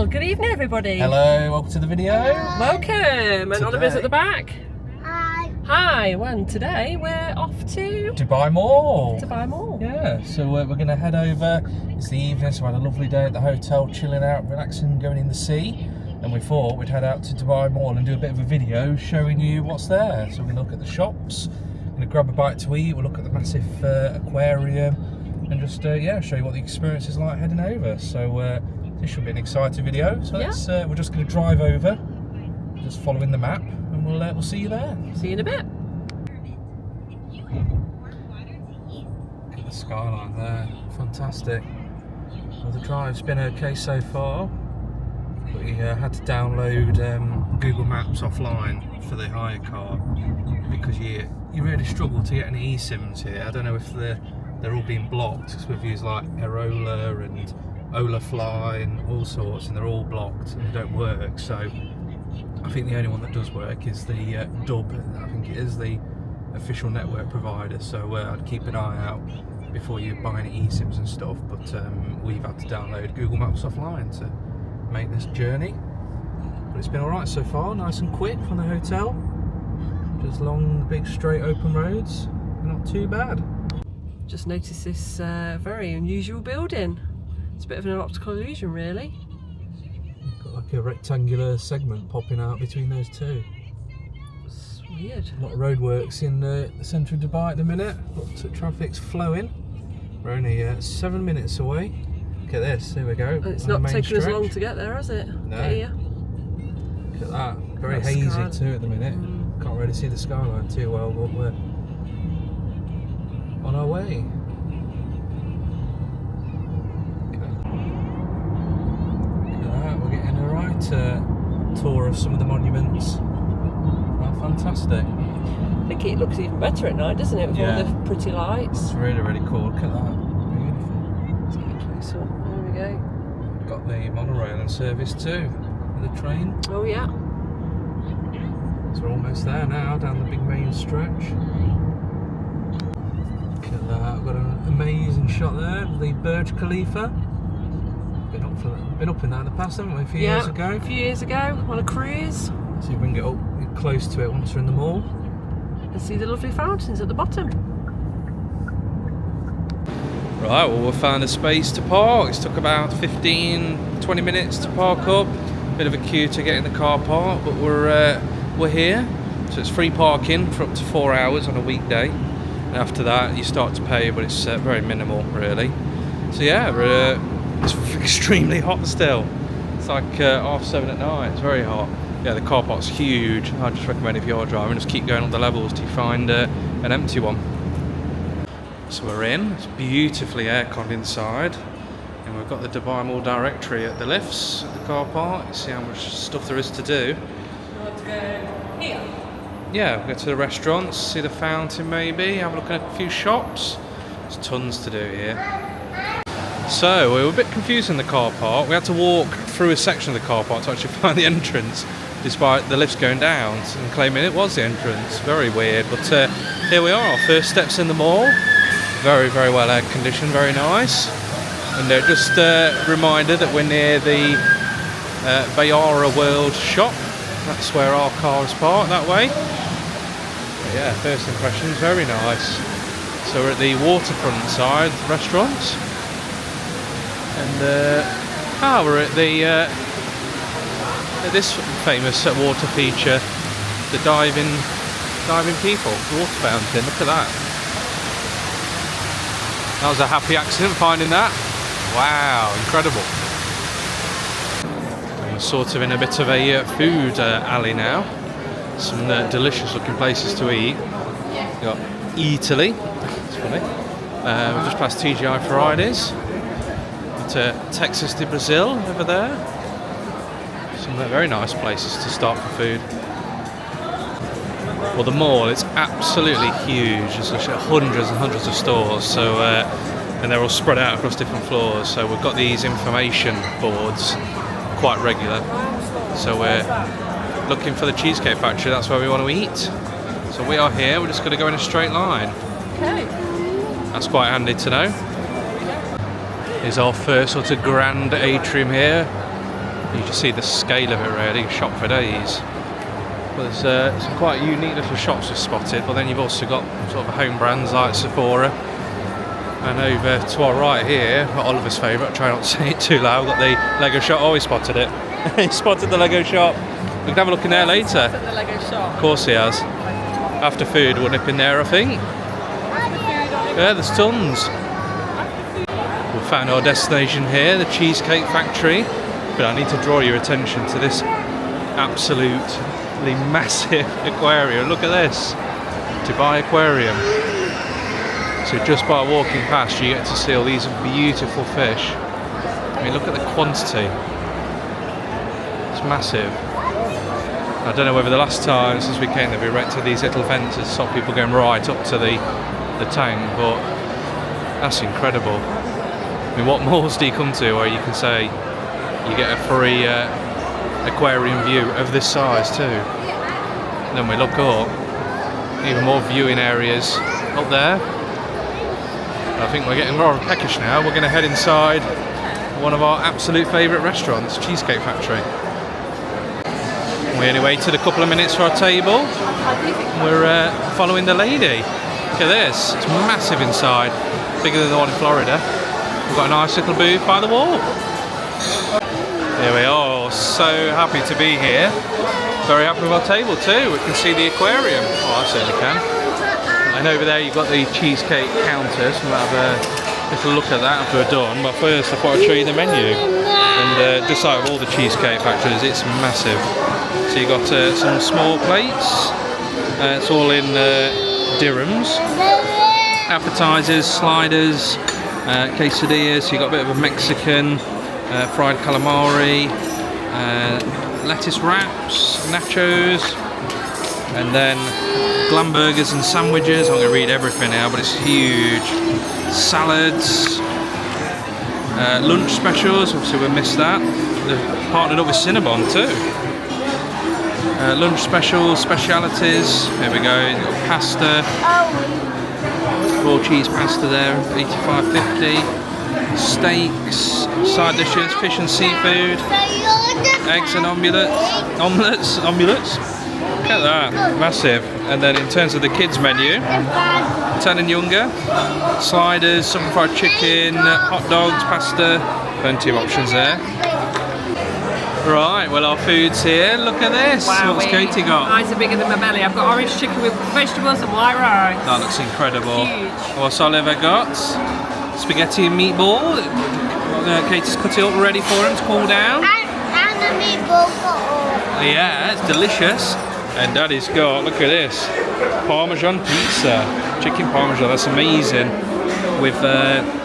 Well, good evening everybody. Hello, welcome to the video. Welcome, and Oliver's at the back. Hi. Hi, well today we're off to Dubai Mall. Dubai Mall. Yeah, so we're going to head over. It's the evening, so we had a lovely day at the hotel, chilling out, relaxing, going in the sea. And we thought we'd head out to Dubai Mall and do a bit of a video showing you what's there. So we look at the shops, we're going to grab a bite to eat, we'll look at the massive aquarium, and just show you what the experience is like heading over. So this should be an exciting video. So we're just going to drive over, just following the map, and we'll see you there. See you in a bit. Look at the skyline there, fantastic. Well, the drive's been okay so far. We had to download Google Maps offline for the hire car because you really struggle to get any eSIMs here. I don't know if they're all being blocked, because we've used like Aerola and Olafly and all sorts, and they're all blocked and don't work. So I think the only one that does work is the Dub. I think it is the official network provider. So I'd keep an eye out before you buy any eSIMs and stuff. But we've had to download Google Maps offline to make this journey, but it's been alright so far, nice and quick from the hotel, just long, big, straight, open roads, not too bad. Just noticed this very unusual building. It's a bit of an optical illusion really. Got like a rectangular segment popping out between those two. It's weird. A lot of roadworks in the centre of Dubai at the minute, lots of traffic's flowing. We're only 7 minutes away. Look at this, here we go. And it's not taken as long to get there, has it? No. Get here. Look at that, very That's hazy sky. too at the minute. Can't really see the skyline too well, but we're on our way. Look at that, we're getting a right tour of some of the monuments. Oh, fantastic. I think it looks even better at night, doesn't it, with all the pretty lights. It's really, really cool. Look at that. Beautiful. Let's get close up. There we go. Got the monorail in service too, with the train. Oh yeah. So we're almost there now, down the big main stretch. Look at that, we've got an amazing shot there of the Burj Khalifa. Been up in that in the past, haven't we, a few years ago? A few years ago, on a cruise. So you can get up close to it once we're in the mall. And see the lovely fountains at the bottom. Right, well, we found a space to park. It's took about 15-20 minutes to park up. Bit of a queue to get in the car park, but we're here. So it's free parking for up to 4 hours on a weekday. And after that, you start to pay, but it's very minimal, really. So yeah, it's extremely hot still. It's like 7:30 at night. It's very hot. Yeah, the car park's huge. I just recommend if you're driving, just keep going up the levels till you find an empty one. So we're in. It's beautifully air-conned inside, and we've got the Dubai Mall directory at the lifts at the car park. You see how much stuff there is to do. You want to go here? Yeah, we'll go to the restaurants, see the fountain maybe, have a look at a few shops. There's tons to do here. So we were a bit confused in the car park. We had to walk through a section of the car park to actually find the entrance, despite the lifts going down and claiming it was the entrance. Very weird, but here we are, first steps in the mall. Very, very well air conditioned, very nice. And just a reminder that we're near the Bayara World shop. That's where our car is parked, that way. But yeah, first impressions, very nice. So we're at the waterfront side restaurants. And we're at the at this famous water feature, the diving people, the water fountain. Look at that. That was a happy accident finding that. Wow, incredible. We're sort of in a bit of a food alley now. Some delicious looking places to eat. We've got Italy, it's funny. We've just passed TGI Fridays. Texas de Brazil over there. Some very nice places to stop for food. Well, the mall, it's absolutely huge. There's hundreds and hundreds of stores, so and they're all spread out across different floors. So we've got these information boards quite regular. So we're looking for the Cheesecake Factory. That's where we want to eat. So we are here. We're just going to go in a straight line. Okay. That's quite handy to know. Here's our first sort of grand atrium here. You just see the scale of it really, shop for days. But there's some quite unique little shops we've spotted, but then you've also got sort of home brands like Sephora. And over to our right here, Oliver's favourite, try not to say it too loud, we've got the Lego shop. Oh, he spotted it. He spotted the Lego shop. We can have a look in there later. The Lego shop. Of course he has. After food, we'll nip in there, I think. Yeah, there's tons. We've found our destination here, the Cheesecake Factory. But I need to draw your attention to this absolutely massive aquarium. Look at this. Dubai Aquarium. So just by walking past, you get to see all these beautiful fish. I mean, look at the quantity. It's massive. I don't know whether the last time since we came there we erected these little fences to stop people going right up to the tank, but that's incredible. I mean, what malls do you come to where you can say you get a free aquarium view of this size too? And then we look up, even more viewing areas up there. I think we're getting more peckish now. We're going to head inside one of our absolute favourite restaurants, Cheesecake Factory. We only waited a couple of minutes for our table. We're following the lady. Look at this, it's massive inside, bigger than the one in Florida. We've got a nice little booth by the wall. There we are, so happy to be here. Very happy with our table too. We can see the aquarium. Oh, I certainly can. And over there you've got the cheesecake counters. We'll have a little look at that after we're done. But first I thought I'd show you the menu. And just like all the Cheesecake Factories, it's massive. So you've got some small plates. It's all in dirhams. Appetizers, sliders, quesadillas. So you've got a bit of a Mexican, fried calamari, lettuce wraps, nachos, and then glam burgers and sandwiches. I'm going to read everything now, but it's huge. Salads, lunch specials, obviously we missed that. They've partnered up with Cinnabon too. Lunch specials, specialities, there we go. You've got pasta, raw cheese pasta there, 85.50. Steaks, side dishes, fish and seafood, eggs and omelets. Look at that, massive. And then in terms of the kids menu, 10 and younger, sliders, some fried chicken, hot dogs, pasta, plenty of options there. Right, well our food's here. Look at this. Wow, what's Katie got? Eyes are bigger than my belly. I've got orange chicken with vegetables and white rice. That looks incredible. Huge. What's Oliver got? Spaghetti and meatball. Katie's cut it up ready for him to cool down. And the meatball Yeah, it's delicious. And Daddy's got, look at this, Parmesan pizza. Chicken Parmesan, that's amazing. With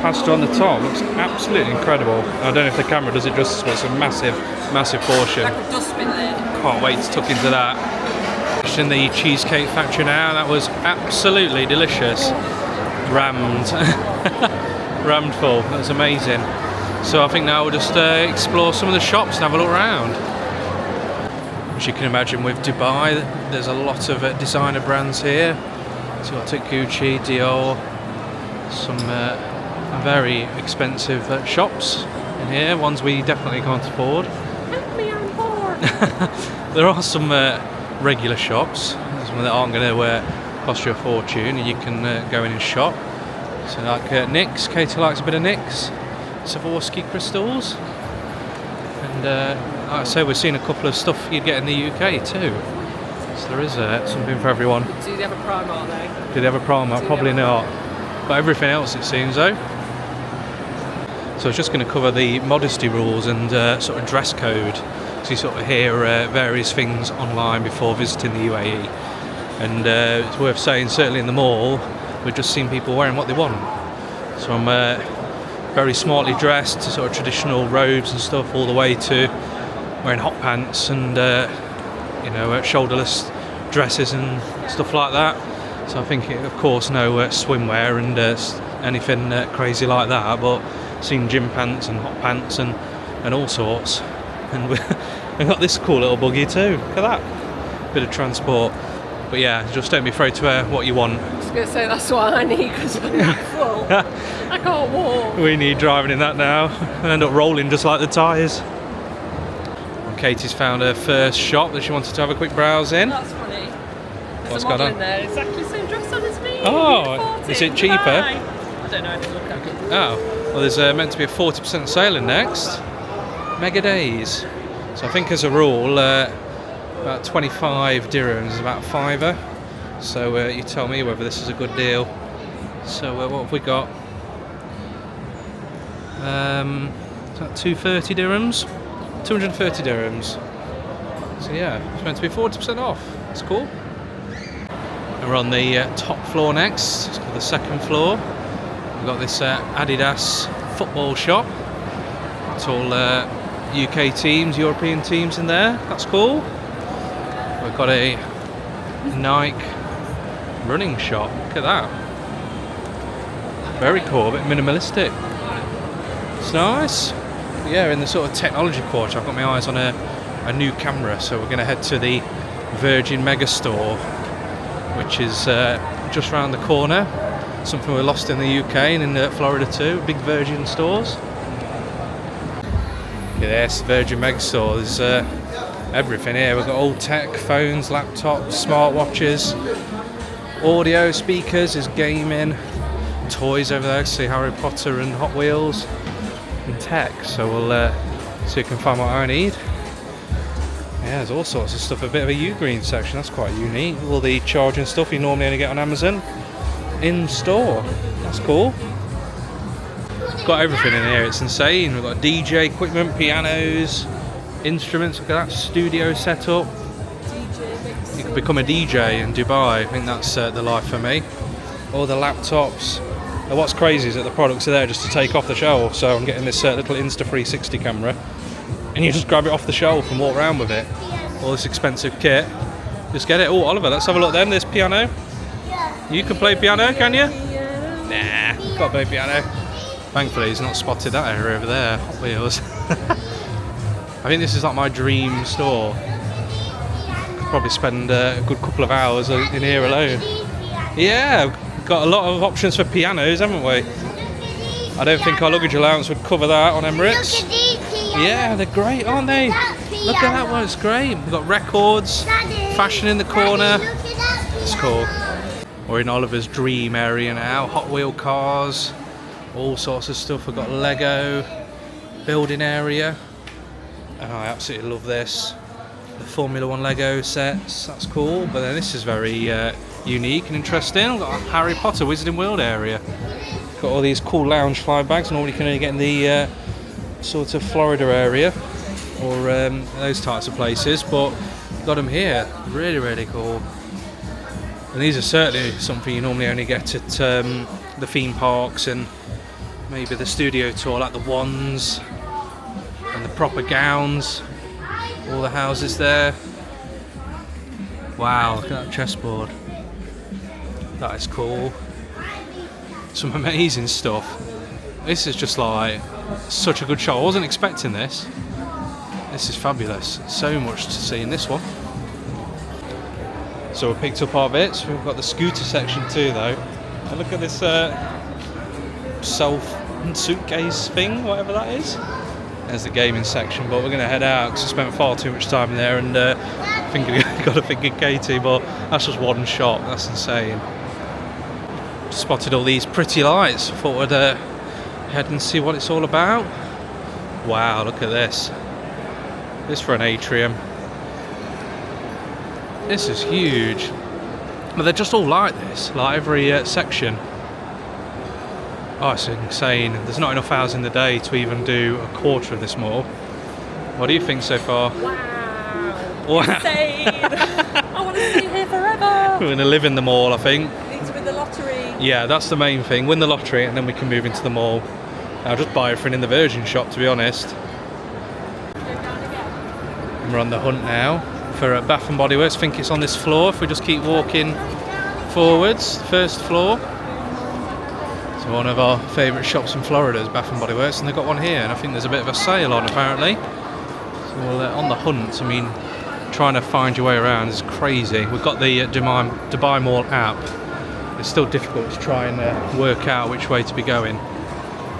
pasta on the top, looks absolutely incredible. I don't know if the camera does it justice, but it's a massive, massive portion. Like a dustbin lid. Can't wait to tuck into that. Just in the Cheesecake Factory now, that was absolutely delicious. Rammed. Rammed full, that was amazing. So I think now we'll just explore some of the shops and have a look around. As you can imagine with Dubai, there's a lot of designer brands here. So you've got Gucci, Dior, some very expensive shops in here, ones we definitely can't afford. Help me on board. There are some regular shops, some that aren't going to cost you a fortune, and you can go in and shop. So like NYX, Katie likes a bit of NYX, Swarovski crystals, and like I say, we've seen a couple of stuff you'd get in the UK too. So there is something for everyone. Do they have a Primark though? Do they have a Primark? Probably not. But everything else it seems though. So I was just going to cover the modesty rules and sort of dress code. So you sort of hear various things online before visiting the UAE. And it's worth saying, certainly in the mall, we've just seen people wearing what they want. So I'm very smartly dressed, to sort of traditional robes and stuff, all the way to wearing hot pants and shoulderless dresses and stuff like that. So I think, of course, no swimwear and anything crazy like that, but seen gym pants and hot pants and all sorts. And we've got this cool little buggy too. Look at that, bit of transport. But yeah, just don't be afraid to wear what you want. I was going to say that's what I need because I'm not full. I can't walk. We need driving in that now and end up rolling just like the tyres. Katie's found her first shop that she wanted to have a quick browse in. That's funny. There's What's a model going on? in there, exactly the same dress on as me. Oh, is it cheaper? Bye. I don't know, I didn't look at it. Oh, well, there's meant to be a 40% sale in next. Mega days. So I think as a rule, about 25 dirhams is about a fiver. So you tell me whether this is a good deal. So what have we got? Is that 230 dirhams? 230 dirhams. So yeah, it's meant to be 40% off. That's cool. And we're on the top floor next. It's called the second floor. We've got this Adidas football shop. It's all UK teams, European teams in there. That's cool. We've got a Nike running shop. Look at that. Very cool, a bit minimalistic. It's nice. But yeah, in the sort of technology quarter, I've got my eyes on a new camera. So we're going to head to the Virgin Megastore, which is just round the corner. Something we lost in the UK and in Florida too. Big Virgin stores. Look at this, Virgin Megastore. There's everything here. We've got old tech, phones, laptops, smartwatches, audio, speakers, there's gaming, toys over there. See Harry Potter and Hot Wheels and tech. So we'll see if we can find what I need. Yeah, there's all sorts of stuff. A bit of a Ugreen section. That's quite unique. All the charging stuff you normally only get on Amazon in store. That's cool. Got everything in here. It's insane. We've got DJ equipment, pianos, instruments. Look at that studio setup. You could become a DJ in Dubai. I think that's the life for me. All the laptops. Now what's crazy is that the products are there just to take off the shelf. So I'm getting this little Insta360 camera, and you just grab it off the shelf and walk around with it. All this expensive kit. Just get it. Oh, Oliver, let's have a look then. This piano. You can play piano, can you? Nah, can't play piano. Thankfully, he's not spotted that area over there. Hot Wheels. I think this is like my dream store. Could probably spend a good couple of hours in here alone. Yeah, we've got a lot of options for pianos, haven't we? I don't think our luggage allowance would cover that on Emirates. Yeah, they're great, aren't they? Look at that one, it's great. We've got records, fashion in the corner. It's cool. We're in Oliver's dream area now. Hot Wheel cars, all sorts of stuff. We've got Lego, building area. Oh, I absolutely love this. The Formula 1 Lego sets, that's cool. But then this is very unique and interesting. We've got a Harry Potter Wizarding World area. Got all these cool lounge fly bags. Normally you can only get in the sort of Florida area or those types of places, but got them here. Really, really cool. And these are certainly something you normally only get at the theme parks and maybe the studio tour, like the wands and the proper gowns. All the houses there. Wow, look at that chessboard. That is cool. Some amazing stuff. This is just like such a good shot. I wasn't expecting this. This is fabulous. So much to see in this one. So we picked up our bits. We've got the scooter section too though. And look at this suitcase thing, whatever that is. There's the gaming section, but we're going to head out because I spent far too much time in there, and I think I've got to think of Katie, but that's just one shot. That's insane. Spotted all these pretty lights. Thought I'd head and see what it's all about. Wow, look at this. This for an atrium. This is huge. But they're just all like this, like every section. Oh, it's insane. There's not enough hours in the day to even do a quarter of this mall. What do you think so far? Wow. Insane. I want to stay here forever. We're going to live in the mall, I think. Need to win the lottery. Yeah, that's the main thing. Win the lottery and then we can move into the mall. I'll just buy everything in the Virgin shop, to be honest. And we're on the hunt now for Bath and Body Works. I think it's on this floor if we just keep walking forwards. First floor. So one of our favourite shops in Florida is Bath and Body Works, and they've got one here, and I think there's a bit of a sale on apparently. So we're on the hunt. I mean, trying to find your way around is crazy. We've got the Dubai Mall app. It's still difficult to try and work out which way to be going,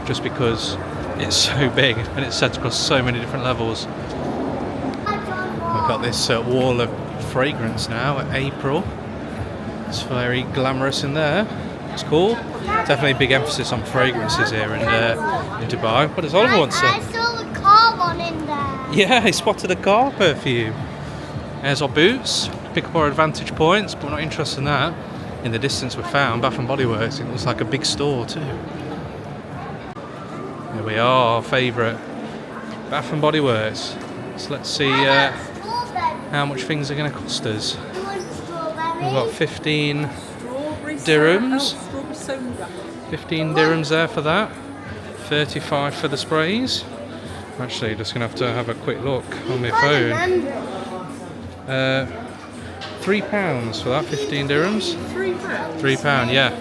just because it's so big and it's set across so many different levels. We've got this wall of fragrance now at April. It's very glamorous in there. It's cool. Definitely a big emphasis on fragrances here in Dubai. What does Oliver want to say? I saw a car one in there. Yeah, he spotted a car perfume. There's our boots. Pick up our advantage points, but we're not interested in that. In the distance we found Bath and Body Works. It looks like a big store too. Here we are, our favourite Bath and Body Works. So let's see how much things are going to cost us. We've got 15 dirhams. 15 dirhams there for that. 35 for the sprays. Actually, just going to have a quick look on my phone. £3 for that, 15 dirhams. £3? £3, yeah.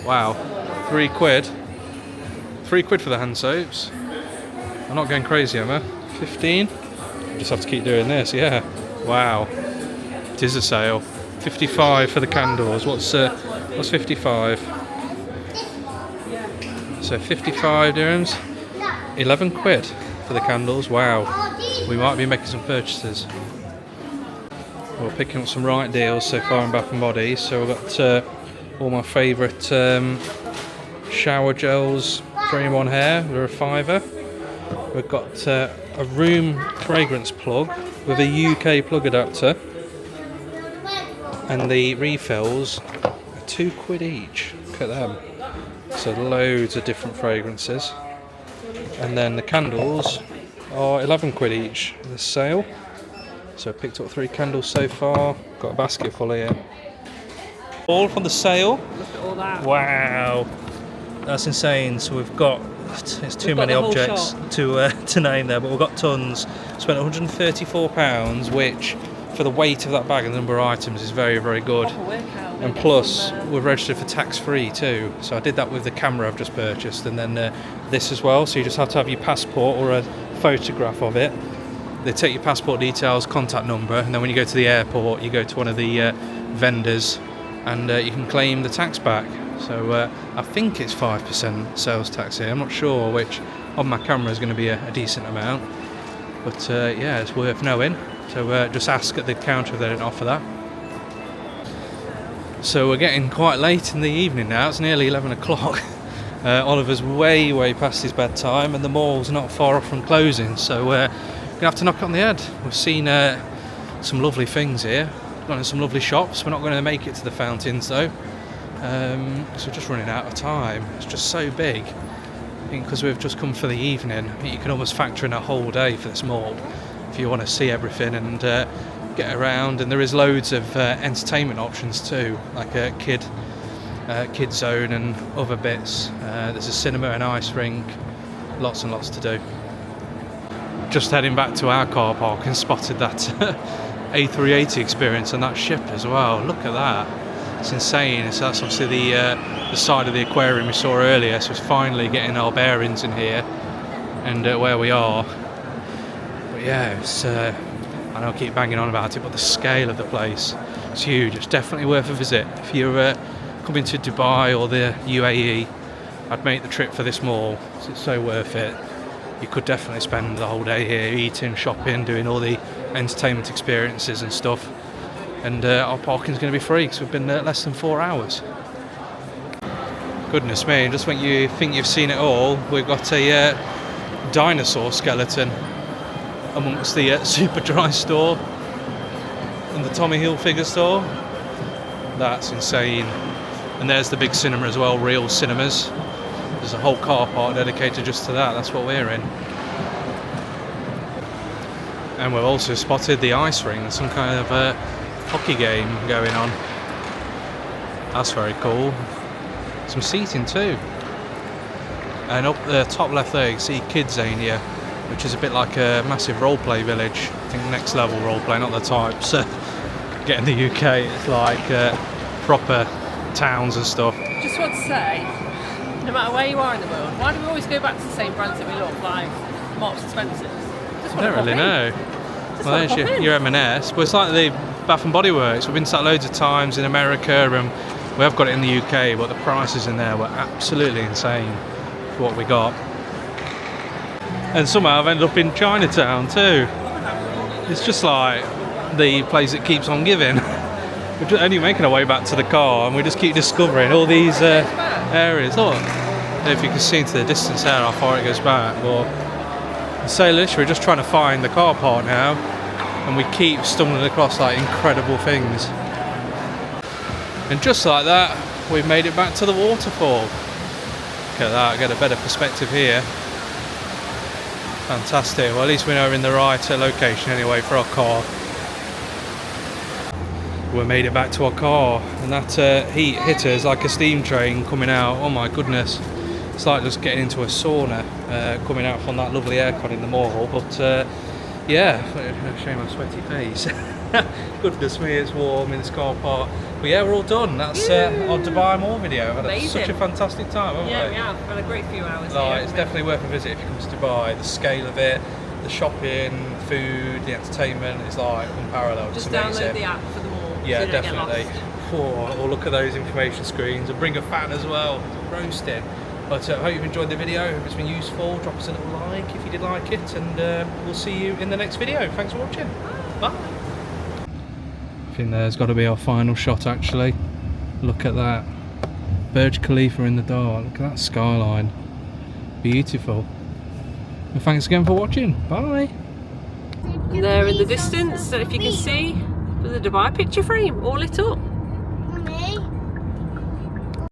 Wow. £3. £3 for the hand soaps. I'm not going crazy, am I? 15? Just have to keep doing this, yeah. Wow. It is a sale. 55 for the candles. What's 55? So 55 dirhams. £11 for the candles. Wow. We might be making some purchases. We're picking up some right deals so far in Bath and Body. So we've got all my favourite shower gels, 3-in-1 hair. They're a £5. We've got a room fragrance plug with a UK plug adapter, and the refills are £2 each. Look at them. So loads of different fragrances, and then the candles are £11 each. The sale. So I picked up 3 candles so far. Got a basket full here. All from the sale. Look at all that. Wow, that's insane. So we've got, it's too many objects to name there, but we've got tons. Spent £134, which for the weight of that bag and the number of items is very, very good. And plus we're registered for tax-free too. So I did that with the camera I've just purchased, and then this as well. So you just have to have your passport or a photograph of it. They take your passport details, contact number, and then when you go to the airport, you go to one of the vendors, and you can claim the tax back. So I think it's 5% sales tax here. I'm not sure, which on my camera is going to be a decent amount. But yeah, it's worth knowing. So just ask at the counter if they don't offer that. So we're getting quite late in the evening now. It's nearly 11 o'clock. Oliver's way past his bedtime, and the mall's not far off from closing. So we're going to have to knock on the head. We've seen some lovely things here. Gone in some lovely shops. We're not going to make it to the fountains though. So we're just running out of time. It's just so big. I think because we've just come for the evening, you can almost factor in a whole day for this mall if you want to see everything and get around. And there is loads of entertainment options too, like a kid zone and other bits. There's a cinema and ice rink. Lots and lots to do. Just heading back to our car park and spotted that A380 experience on that ship as well. Look at that. It's insane. So that's obviously the side of the aquarium we saw earlier. So it's finally getting our bearings in here and where we are. But yeah, it's, I know I keep banging on about it, but the scale of the place is huge. It's definitely worth a visit. If you're coming to Dubai or the UAE, I'd make the trip for this mall. It's so worth it. You could definitely spend the whole day here eating, shopping, doing all the entertainment experiences and stuff. And our parking's going to be free because we've been there less than 4 hours. Goodness me, just when you think you've seen it all, we've got a dinosaur skeleton amongst the Superdry store and the Tommy Hilfiger store. That's insane. And there's the big cinema as well, Real Cinemas. There's a whole car park dedicated just to that. That's what we're in. And we've also spotted the ice ring. There's some kind of hockey game going on. That's very cool. Some seating too. And up the top left there you can see Kids Area, which is a bit like a massive roleplay village. I think next level roleplay, not the types. Get in the UK, it's like proper towns and stuff. Just want to say, no matter where you are in the world, why do we always go back to the same brands that we look like Marks and Spencer's? I don't really know. Well, there's your M&S. Well, it's like the Bath and Body Works. We've been to that loads of times in America, and we have got it in the UK, but the prices in there were absolutely insane for what we got. And somehow I've ended up in Chinatown too. It's just like the place that keeps on giving. We're just only making our way back to the car and we just keep discovering all these areas. Look, I don't know if you can see into the distance there how far it goes back, but so literally we're just trying to find the car park now and we keep stumbling across like incredible things. And just like that, we've made it back to the waterfall. Look at that, get a better perspective here. Fantastic. Well, at least we know we're in the right location anyway for our car. We made it back to our car, and that heat hit us like a steam train coming out. Oh my goodness. It's like just getting into a sauna coming out from that lovely aircon in the mall. But yeah, I'll show you my sweaty face. Goodness me, it's warm in this car park. But yeah, we're all done. That's our Dubai Mall video. We've had such a fantastic time, haven't we? Yeah, we have. We've had a great few hours Like, here. it's definitely worth a visit if you come to Dubai. The scale of it, the shopping, food, the entertainment is like unparalleled. Just it's amazing. download the app for the mall. Yeah, so you don't definitely. Get lost. Oh, or look at those information screens and bring a fan as well. Roasting. But I hope you've enjoyed the video. Hope it's been useful. Drop us a little like if you did like it, and we'll see you in the next video. Thanks for watching. Bye. I think there's got to be our final shot actually. Look at that. Burj Khalifa in the dark. Look at that skyline. Beautiful. And thanks again for watching. Bye. And there in the distance, if you can see, there's a Dubai picture frame all lit up.